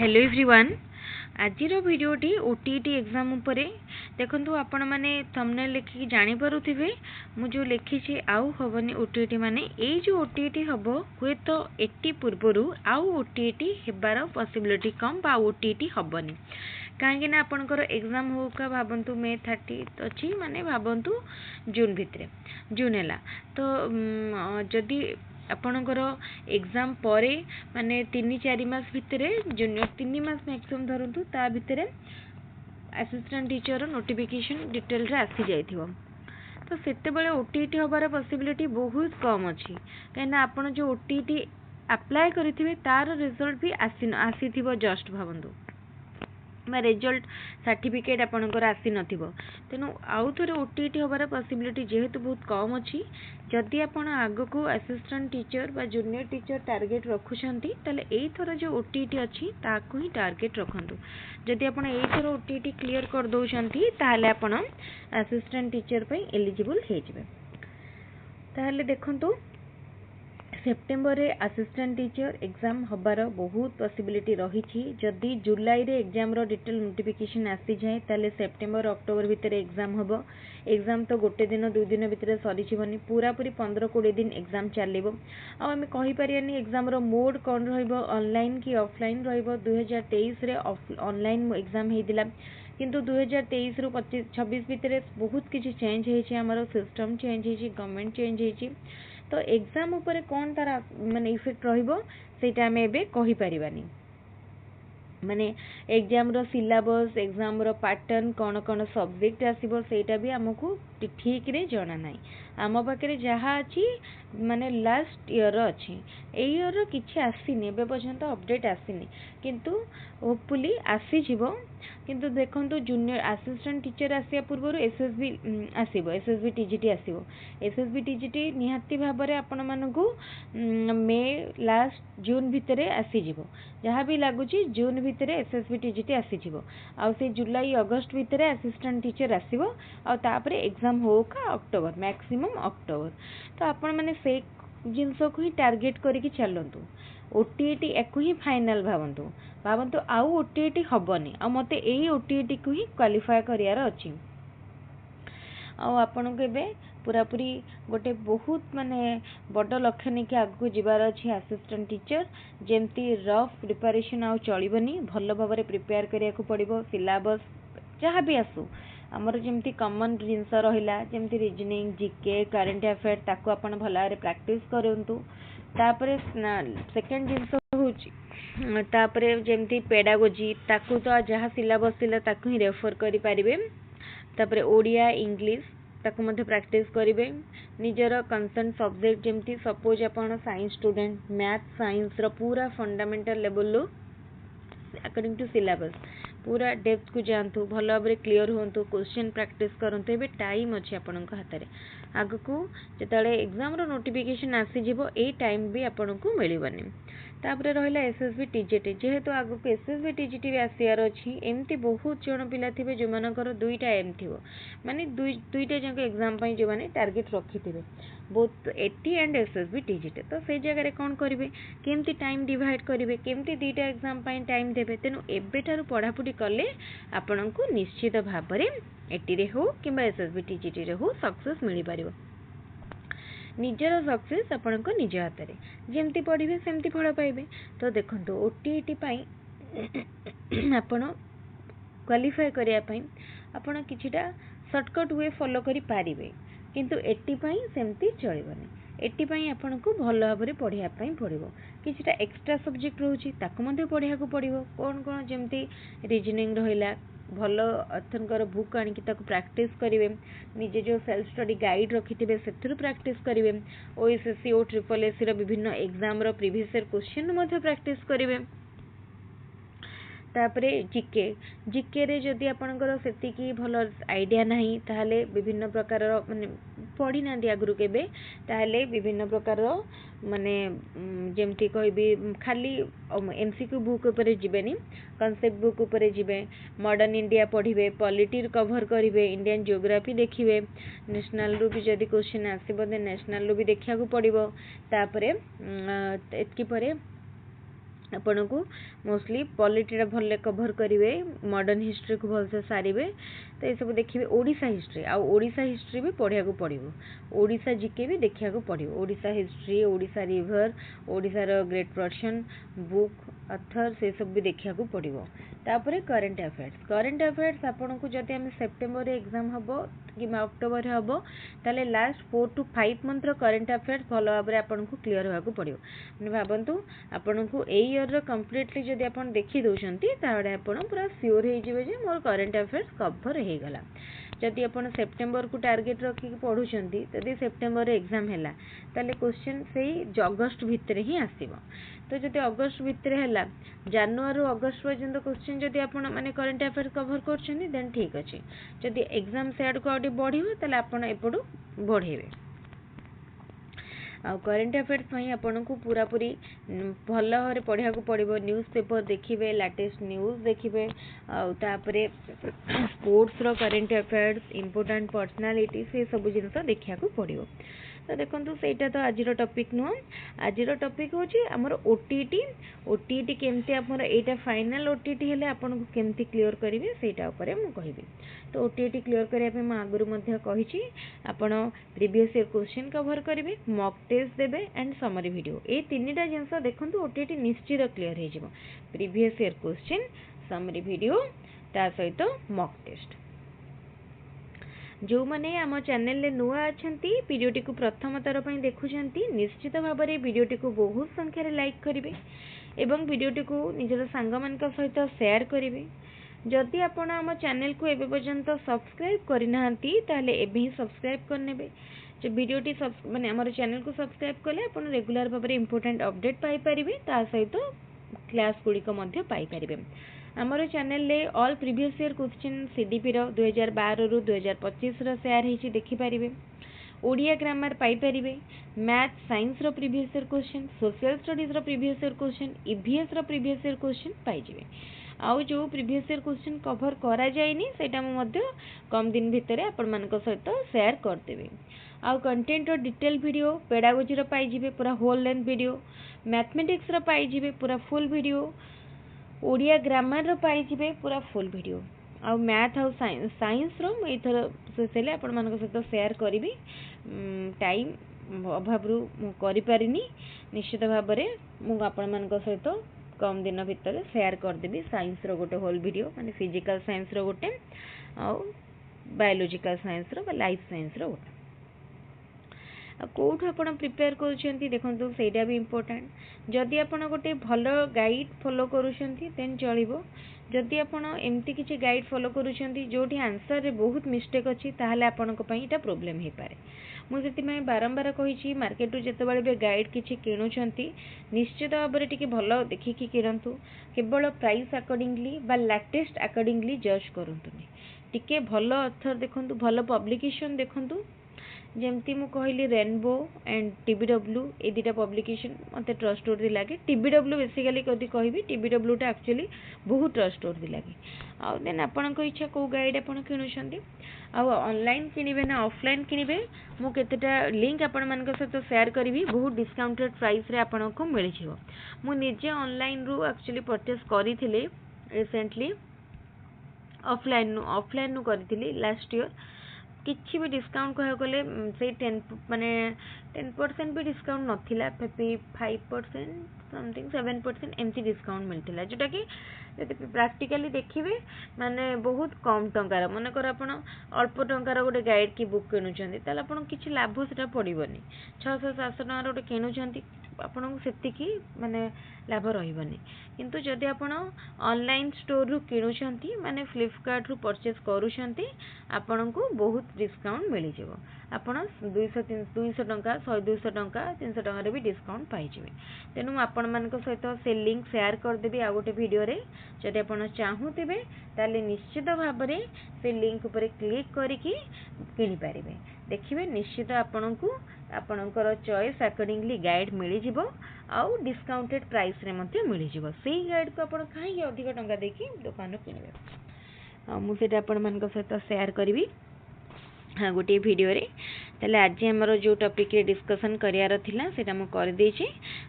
Hello everyone. आजिर भिडियोटी OTET exam उपरे देखंतु आपण माने थंबनेल लिखि जानि पारुथिबे मु जो लिखिछि आउ हबनी ओटीईटी माने एई जो ओटीईटी हबो हुए तो 80 पूर्वरु आउ ओटीईटी हेबार पॉसिबिलिटी कम बा ओटीईटी हबनी काहेकि ना आपनकर एग्जाम हो का भाबंतु मे 30 अछि माने भाबंतु जून भितरे जून हैला तो जदि आपणकर एग्जाम परे माने 3-4 मास भितरे जूनियर 3 मास मैक्सिमम धरतु ता भितरे असिस्टेंट टीचर नोटिफिकेशन डिटेल रे आसी जाइथिबो तो सेते बेले ओटीईटी होबार पॉसिबिलिटी बहुत कम अछि कहना आपण जो ओटीईटी अप्लाई करिथिबे तार रिजल्ट भी आसीथिबो जस्ट भाबंतु रिजल्ट सर्टिफिकेट आपणकर आसी नथिबो तेनु आउ थोरे ओटीईटी होबार पॉसिबिलिटी जेहेतु बहुत कम अछि जदि आपण आगो को असिस्टेंट टीचर बा जूनियर टीचर टार्गेट रखुछंती तले एई थोर जो ओटीईटी अछि ताकू ही टार्गेट रखंतु जदि आपण एई थोर ओटीईटी क्लियर कर दोछंती ताले आपण असिस्टेंट टीचर पे एलिजिबल हे जिवे ताले देखंतु सेप्टेम्बर रे असिस्टेंट टीचर एग्जाम हबार बहुत पॉसिबिलिटी रही जदि जुलाई रे एग्जाम रो डिटेल नोटिफिकेशन आसी जाए ताले सेप्टेम्बर अक्टोबर भितर एग्जाम हबो एग्जाम तो गोटे दिन 2 दिन भितर सरी जीवनी पूरा पूरी 15-20 दिन एग्जाम चलिबो आ हमें कहि परियानी एग्जाम रो मोड कोन रहइबो ऑनलाइन की ऑफलाइन रहइबो 2023 रे ऑनलाइन एग्जाम हेदिला किंतु 2023 रु 25-26 भितर बहुत किछि चेंज हेछि हमर सिस्टम चेंज हेछि गवर्नमेंट चेंज हेछि तो एग्जाम उपरे कौन तार माने इफेक्ट रहिबो सेटा हमें एबे कहि परिबानी माने एग्जाम रो सिलेबस एग्जाम रो पैटर्न कोन कोन सब्जेक्ट आसीबो सेटा भी हमकु ठीक रे जाना नाही आम पाखे जहाँ अच्छी माने लास्ट ईयर अच्छी ए ईयर रो किछि आसीनी एबे पर्यंत अपडेट आसीनी किंतु होपफुली आसी जिवो किंतु देखंतु जूनियर असिस्टेंट टीचर आसिया पूर्व एसएसबी आसीबो एसएसबी टीजीटी आसीबो एसएसबी टीजीटी निहाती भाबरे आपण मानकु मे लास्ट जून भितरे आसी जिवो जहाँ भी लागुची जून भितरे एसएसबी टीजीटी आसी जिवो आ से जुलाई अगस्त भितरे असिस्टेंट टीचर आसीबो आ तापरे एग्जाम हो का अक्टोबर मैक्सिमम अक्टोबर तो आपण माने से जिनस को ही टार्गेट करके चलतु ओटीईटी एको ही फाइनल भावंतु भावंतु आउ ओटीईटी हबनी आ मते एई ओटीईटी को ही क्वालिफाई करियार अछि आ आपण को एबे पूरा पूरी गोटे बहुत माने बड़ लक्ष्य नहीं कि आगु जीवार अच्छी असिस्टेंट टीचर जेमती रफ प्रिपरेशन आउ चलिबनी भल भाव में प्रिपेयर करिया को पड़िबो सिलेबस जहाँ भी आसू आमर जमती कॉमन जिनस रहिला जमती रीजनिंग जीके करंट अफेयर ताको आपण भल भाव प्रैक्टिस करंतु तापरे सेकंड जिनस होची तापरे जमती पेडागोजी ताको तो जहाँ सिलेबस थिला ताको ही रेफर करि परिबे तापरे ओडिया इंग्लिश ताको मध्ये प्रैक्टिस करिवे निजर कंसर्न सब्जेक्ट जमती सपोज आपण साइंस स्टूडेंट मैथ साइंस रो पूरा फंडामेंटल लेवल लो अकॉर्डिंग टू सिलेबस पूरा डेप्थ को जानतु भल भाव में क्लीयर होंतु क्वेश्चन प्रैक्टिस करंतु एबे टाइम अछि आपनक हाथ रे आगु को जेताले एग्जाम रो नोटिफिकेशन आसी जिवो ए टाइम भी आपनकु मिलिबनी तापरे रहिला एसएसबी टीजीटी जेहेतु आगु को एसएसबी टीजीटी भी आसियार अछि एमती बहुत जण पिला थिबे जे मानकर दुईटा एम थिबो माने दुईटा जंक एग्जाम पई जे माने टारगेट रखिथिबे बोथ एटी एंड एसएसबी टीजीटी तो से जगह रे कोन करिवे केमती टाइम डिवाइड करिवे केमती दुईटा एग्जाम पई टाइम देबे तेनु एबेटारु पढापुडी कले आपनकु निश्चित भाव में एटी रे हो किबा एसएसबी टीजीटी रे हो सक्सेस मिली पारिबो निजर सक्सेस आपण को निज हाथ रे जेमती पढ़िबे सेमती फल पाइबे तो देखंतु ओटीईटी पई आपण क्वालिफाई करिया पई आपण किछिटा शॉर्टकट वे फॉलो करि पारिबे किंतु एटी पई सेमती चलिबनी एटी पई आपण को भल भाव में पढ़िया पई पड़िबो किछिटा एक्स्ट्रा सब्जेक्ट रहउची ताको मध्ये पढ़िया को पड़िबो कोन कोन जेमती रीजनिंग रहिला भल अथनकर बुक आनी ताको प्रैक्टिस करिवे निजे जो सेल्फ स्टडी गाइड रखिथिबे सेथुरु प्रैक्टिस करिवे ओएसएससी ओ ट्रिपल एससी रो विभिन्न एग्जाम रो प्रीवियस ईयर क्वेश्चन मध्ये प्रैक्टिस करिवे तापरे जीके रे जदि आपनकर सेति की भल आइडिया नाही ताहाले विभिन्न प्रकार माने पढ़ी ना आगुरु केबे ताहाले विभिन्न प्रकार माने जेमती कहबी खाली एमसीक्यू बुक ऊपर जिबेनी कांसेप्ट बुक ऊपर जिबे मॉडर्न इंडिया पढ़िबे पॉलिटी कवर करिवे इंडियन ज्योग्राफी देखिबे नेशनल रु भी जदि क्वेश्चन आसीबो दे नेशनल रु भी देखिया को पड़िबो तापरे एतकी परे आपण को मोस्टली पॉलिटीटा भल कभर करेंगे, मॉडर्न हिस्ट्री को भलसे सारे, तो ये सब देखिए ओडिशा हिस्ट्री आउ ओडिशा हिस्ट्री भी पढ़िया को पड़ो, ओडिशा जीके भी देखा पड़ो, ओडिशा हिस्ट्री, ओडिशा रिवर, ओडिशार ग्रेट पर्सन बुक अथर से सब भी देखा पड़ो। तापर करेन्ट अफेयर्स आपन को जदि आम सेप्टेम्बर एग्जाम हम कि अक्टोबर हम ताले last 4 to 5 month current affairs भल भाव में आपन को क्लीयर होगा पड़ो। मैंने भावतु आपन को ए ईयर कम्प्लीटली जदि आप देखी दौरान ताले आपन पूरा श्योर हो मोर करेन्ट अफेयर्स कभर हो गला। जदि आप सेप्टेम्बर को टार्गेट रखिक पढ़ुंट, जदि सेप्टेम्बर एग्जाम है ताले क्वेश्चन से अगस्ट भितर ही आसो। तो जदि अगस्ट भितर है जनवरी अगस्ट पर्यंत क्वेश्चन जदि आप माने करेन्ट अफेयर्स कभर कर देन ठीक अच्छे। जदि एग्जाम से आड़ को आगे बढ़े ताले आपन एपटू बढ़ेबे। आ करेन्ट अफेयर्स आपन को पूरा पूरी भल भाव में पढ़ा पड़ो। न्यूज़ पेपर देखिए, लेटेस्ट न्यूज़ देखिए, आउे स्पोर्ट्स रो करेन्ट अफेयर्स, इम्पोर्टेंट पर्सनालिटी से सब जिन देखा पड़ो। तो देखो सेटा तो आज टॉपिक नुह, आज टॉपिक हूँ आमर ओटीटी केमती आमर एटा फाइनल ओटीटी हेले आपन को केमती क्लियर करेंगे सेटा उपरे मु कहिबी। तो ओटीटी क्लियर करने मैं आगुरी मध्य कही आपण प्रीवियस ईयर क्वेश्चन कवर करेंगे, मॉक टेस्ट देबे एंड समरी वीडियो, ये तीनटा जिनस देखो ओटीटी निश्चित क्लियर हो। Previous year question, summary video, ता सहित मॉक टेस्ट। जो मैंने आम चैनल नुआ अच्छा वीडियोटी को प्रथम थर पर देखुंत निश्चित भाव में वीडियोटी को बहुत संख्यार लाइक करेंगे एवं वीडियोटी को निजर सांग मान सहित शेयर करेंगे। जदि आपण आम चैनल को एबे पर्यंत सब्सक्राइब करना ताले एबे ही सब्सक्राइब करने। जो वीडियोटी माने आम चैनल को सब्सक्राइब कले आप रेगुलर भाव में इंपोर्टेंट अपडेट पाइपर, ता सहित क्लास गुड़िक पाइपर। आमर चैनल ले all previous year question CDP रो 2012 रु 2025 रो शेयर होइछि देखिपारे। Odia grammar paper, math science रो previous year question, social studies रो प्रीवियस ईयर क्वेश्चन, ईवीएस रो प्रीवियस ईयर क्वेश्चन पाइजिबे। आउ जो प्रीवियस ईयर क्वेश्चन कवर करा जायनी सेटा मु मध्य कम दिन भितर आपण मानक सहित शेयर करदेबे। आउ कंटेंट रो डिटेल वीडियो, पेडागोजी रो पाइजिबे पूरा होल लेंथ वीडियो, मैथमेटिक्स रो पाइजिबे पूरा फुल वीडियो, ओडिया ग्रामर रो पाइजिबे पूरा फुल वीडियो। आउ मैथ आउ साइंस रो एथर स्पेशली आपण मानक सहित शेयर करिवि। टाइम अभाव रु मु करि पारिनी, निश्चित भाव में मु आपण मानक सहित कम दिन भितर शेयर करदेवी। साइंस रो गोटे होल वीडियो माने फिजिकल साइंस रो गोटे आउ बायोलॉजिकल साइंस रो लाइफ साइंस रो गोटे। कौटू आप प्रिपेयर करुँच देखो सेटा भी इम्पोर्टेंट। जदि आप गोटे भल गाइड फॉलो करुँच देन चलो। जदि आप एमती किसी गाइड फॉलो करुँच जोटी आंसर रे बहुत मिस्टेक अच्छी ताहले आपण इटा प्रोब्लेम हो पाए। मुझे बारंबार कही मार्केट जिते भी गाइड किसी किणुंट निश्चित भाव में टी भल देखिकी किणतु। केवल प्राइस अकॉर्डिंगली बा लेटेस्ट अकॉर्डिंगली जज करूँ। टिके भल अथर देखूँ, भल पब्लिकेशन देखूँ। जमती मु कहली रेनबो एंड टीबीडब्ल्यू ए दुटा पब्लिकेशन मते ट्रस्टवर्दी लगे। टीबीडब्ल्यू बेसिकली कदी कहबी टीबीडब्ल्यू टा एक्चुअली बहुत ट्रस्टवर्दी लगे। आउ देन आपन को इच्छा को गाइड आपन किणुछंती। आउ ऑनलाइन किनिबे ना ऑफलाइन किनिबे मु केतेटा लिंक आपन मान के साथ शेयर करबी। बहुत डिस्काउंटेड प्राइस रे आपन को मिल जिवो। मु निजे ऑनलाइन रु एक्चुअली परचेस करिथिले रिसेंटली। ऑफलाइन नु करिथिली लास्ट ईयर। किसी भी डिस्काउंट कह गले से 10% भी डिस्काउंट नथिला, 5% समथिंग 7% एमती डिस्काउंट मिलता जोटा कि प्रैक्टिकली देखिए माने बहुत कम टंकार। मनकर आप अल्प टंकार गोटे गाइड की बुक किणुंट ताले आपन किछि लाभ सेटा पड़िबनी। 600-700 टंकार गोटे किणुंट आपन से माने लाभ रहिबनी। किंतु जदि आपन ऑनलाइन स्टोर रु किणुंट माने फ्लिपकार्ट रु परचेस करूछंती आपन को बहुत डिस्काउंट मिल जिवो। आपन 200 टंका 100-200 टंका 300 टंका रे भी डिस्काउंट पाई जिवे। तेनु आपण मानक सहित से लिंक शेयर कर देबी आ गोटे वीडियो रे। जदि आपण चाहूतिबे ताले निश्चित भाव में से लिंक ऊपर क्लिक करिकि किनि पारिबे। देखिबे निश्चित आपण को आपणकर चॉइस अकॉर्डिंगली गाइड मिल जिवो आउ डिस्काउंटेड प्राइस रे मध्ये मिल जिवो। सेही गाइड को आपण काहे अधिक टंका देकी दुकान रे किनिबे। मु सेटा आपण मानक सहित शेयर करबी हाँ गोटे वीडियो रे। ताले आज आमर जो टॉपिक रे डिस्कशन करियार थिला सेटा मु कर देछि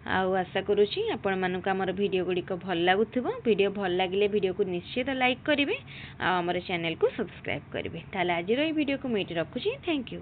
आउ आशा करूछि आपण मानक हमर वीडियो गुडी को भल लागुथिबो वीडियो भल लागिले वीडियो को निश्चित लाइक करिवे आ हमर चैनल को सब्सक्राइब करिवे ताले आज रो वीडियो को मैं रखुछि थैंक यू।